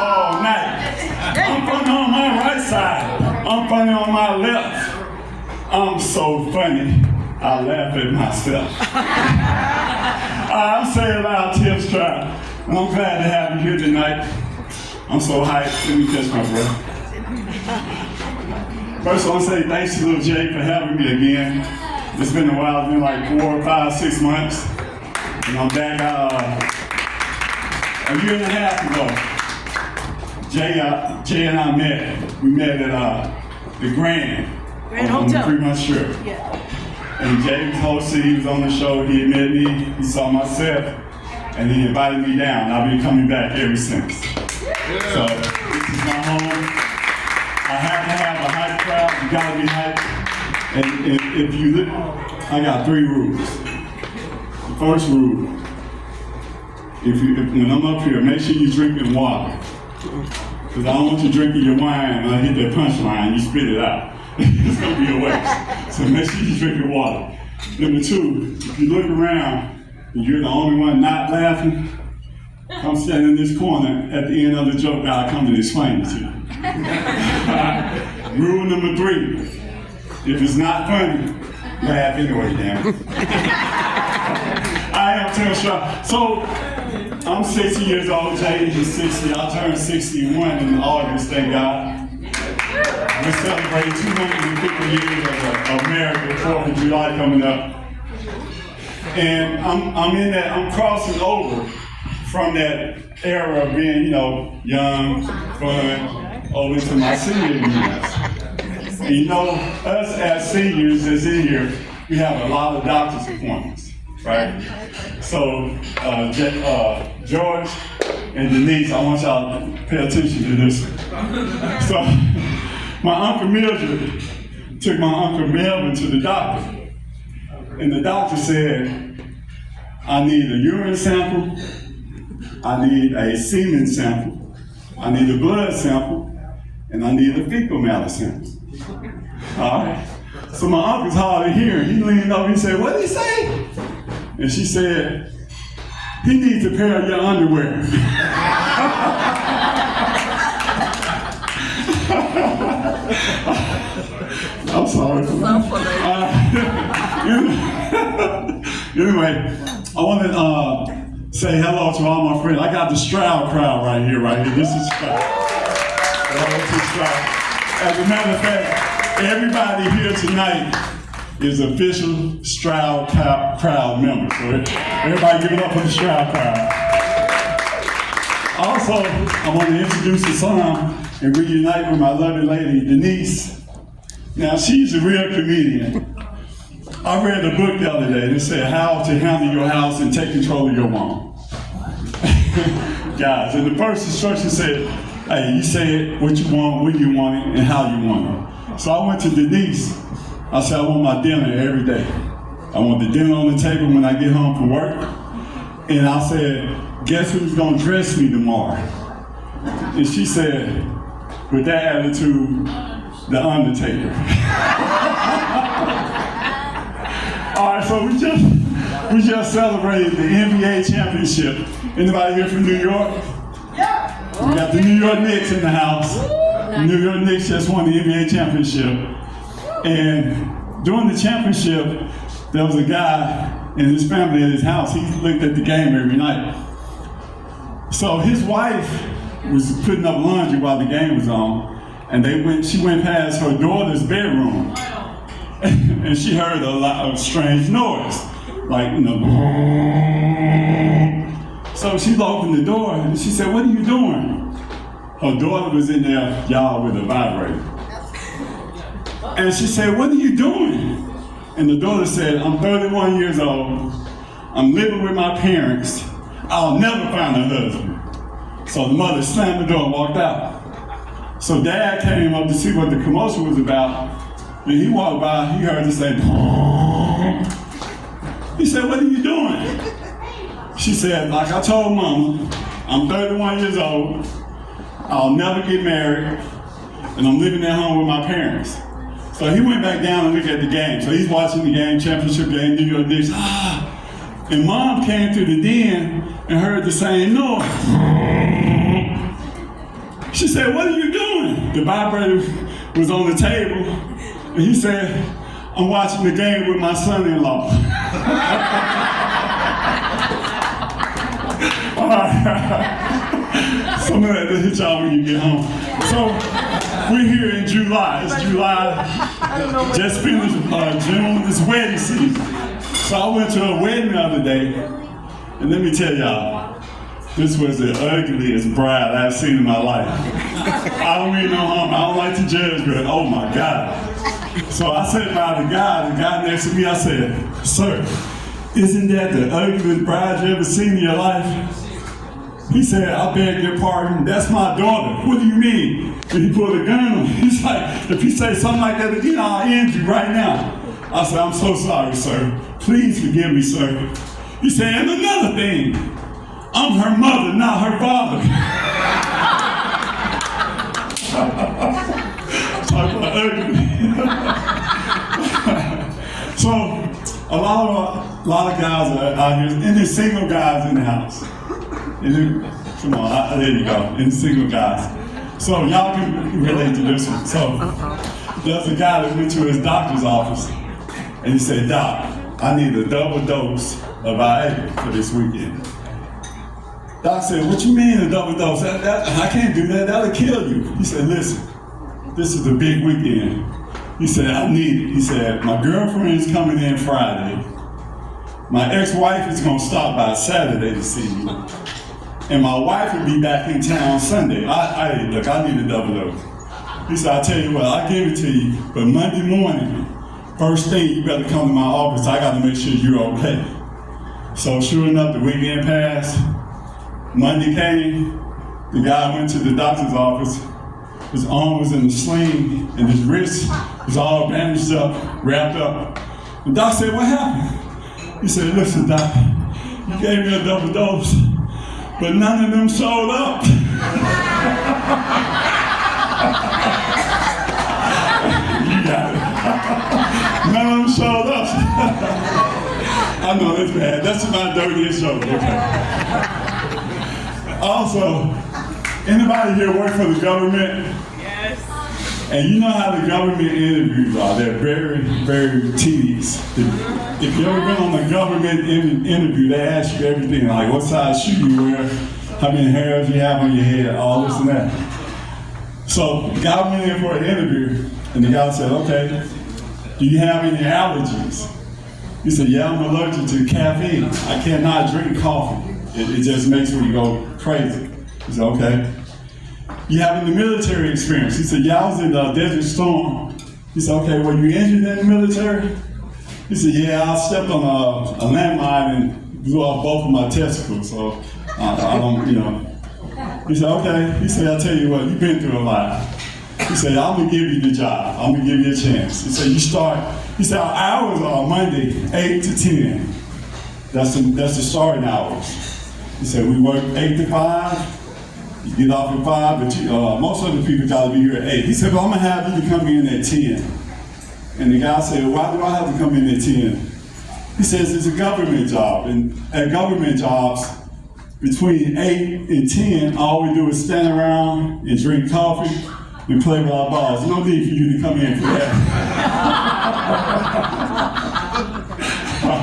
all night. I'm funny on my right side. I'm funny on my left. I'm so funny, I laugh at myself. I'm saying loud Tips Tribe, and I'm glad to have you here tonight. I'm so hyped. Let me catch my breath. First, I want to say thanks to Lil Jay for having me again. It's been a while. It's been like 4, 5, 6 months. And I'm back a year and a half ago. Jay and I met. We met at the Grand Hotel. On the Fremont Strip. Yeah. And Jay was hosting. He was on the show. He met me. He saw my set. And he invited me down. I've been coming back ever since. So this is my home. I have to have a hype crowd. You gotta be hype. And if you look, I got 3 rules. The first rule, when I'm up here, make sure you're drinking water. Because I don't want you drinking your wine and I hit that punchline, you spit it out. It's gonna be a waste. So make sure you're drinking water. Number 2, if you look around and you're the only one not laughing, come stand in this corner at the end of the joke, I'll come and explain it to you. Rule number 3, if it's not funny, laugh anyway, damn it. I am Tim Shaw. So, I'm 60 years old, Jay is 60. I'll turn 61 in August, thank God. We're celebrating 250 years of America, 4th of July coming up. And I'm crossing over from that era of being, young, fun, over into my senior years. And us as seniors that's in here, we have a lot of doctor's appointments, right? So, George and Denise, I want y'all to pay attention to this. So, my Uncle Mildred took my Uncle Melvin to the doctor. And the doctor said, I need a urine sample, I need a semen sample, I need a blood sample, and I need a fecal matter sample. All right. So my uncle's hard of hearing. He leaned over and he said, what did he say? And she said, he needs a pair of your underwear. I'm sorry. Anyway, I want to say hello to all my friends. I got the Stroud crowd right here. This is Stroud. Hello to Stroud. As a matter of fact, everybody here tonight is official Stroud crowd members. So everybody give it up for the Stroud crowd. Also, I want to introduce the song and reunite with my lovely lady, Denise. Now, she's a real comedian. I read a book the other day that said how to handle your house and take control of your home. Guys, and the first instruction said, hey, you say it what you want, when you want it, and how you want it. So I went to Denise. I said, I want my dinner every day. I want the dinner on the table when I get home from work. And I said, guess who's gonna dress me tomorrow? And she said, with that attitude, The Undertaker. All right, so we just celebrated the NBA championship. Anybody here from New York? Yeah. We got the New York Knicks in the house. The New York Knicks just won the NBA championship. And during the championship, there was a guy and his family at his house. He looked at the game every night. So his wife was putting up laundry while the game was on, and she went past her daughter's bedroom, and she heard a lot of strange noise, like, So she opened the door, and she said, what are you doing? Her daughter was in there, y'all, with a vibrator. And she said, what are you doing? And the daughter said, I'm 31 years old, I'm living with my parents, I'll never find a husband. So the mother slammed the door and walked out. So dad came up to see what the commotion was about, and he walked by, he heard her say, he said, what are you doing? She said, like I told mama, I'm 31 years old, I'll never get married, and I'm living at home with my parents. So he went back down and looked at the game. So he's watching the game, championship game, New York Knicks. And mom came through the den and heard the same noise. She said, what are you doing? The vibrator was on the table, and he said, I'm watching the game with my son-in-law. All right. Some of that to hit y'all when you get home. So we're here in July. It's July. Just finished June. It's wedding season. So I went to a wedding the other day, and let me tell y'all, this was the ugliest bride I've seen in my life. I don't mean no harm. I don't like to judge, but oh my God. So I said by the guy next to me, I said, sir, isn't that the ugliest bride you ever seen in your life? He said, I beg your pardon, that's my daughter. What do you mean? And he pulled a gun on me. He's like, if you say something like that again, I'll end you right now. I said, I'm so sorry, sir. Please forgive me, sir. He said, and another thing, I'm her mother, not her father. Talk about ugly. So, a lot of guys are out here, and there's single guys in the house. Come on, there you go, and single guys. So, y'all can relate to this one. So, there's a guy that went to his doctor's office, and he said, Doc, I need a double dose of Viagra for this weekend. Doc said, what you mean a double dose? I can't do that, that'll kill you. He said, listen, this is a big weekend. He said, I need it. He said, my girlfriend is coming in Friday. My ex-wife is gonna stop by Saturday to see me. And my wife will be back in town Sunday. Look, I need a double dose. He said, I'll tell you what, I'll give it to you, but Monday morning, first thing, you better come to my office. I gotta make sure you're okay. So sure enough, the weekend passed. Monday came, the guy went to the doctor's office. His arm was in a sling, and his wrist was all bandaged up, wrapped up. The doc said, what happened? He said, listen, Doc, you gave me a double dose, but none of them showed up. You got it. None of them showed up. I know that's bad. That's my dirtiest joke. Okay. Also, anybody here work for the government? Yes. And you know how the government interviews are. They're very, very tedious. If you ever been on a government interview, they ask you everything, like what size shoe you wear, how many hairs you have on your head, all this and that. So the guy went in for an interview, and the guy said, okay, do you have any allergies? He said, yeah, I'm allergic to caffeine. I cannot drink coffee. It just makes me go crazy. He said, okay. You have any military experience? He said, yeah, I was in Desert Storm. He said, okay, were you injured in the military? He said, yeah, I stepped on a landmine and blew off both of my testicles, so I don't, you know. He said, okay. He said, I'll tell you what, you've been through a lot. He said, I'm gonna give you the job. I'm gonna give you a chance. He said, you start, he said, our hours are Monday, 8 to 10. That's the starting hours. He said, we work 8 to 5. You get off at 5, but most of the people gotta be here at 8. He said, well, I'm gonna have you to come in at 10. And the guy said, why do I have to come in at 10? He says, it's a government job. And at government jobs, between 8 and 10, all we do is stand around and drink coffee and play with our balls. No need for you to come in for that.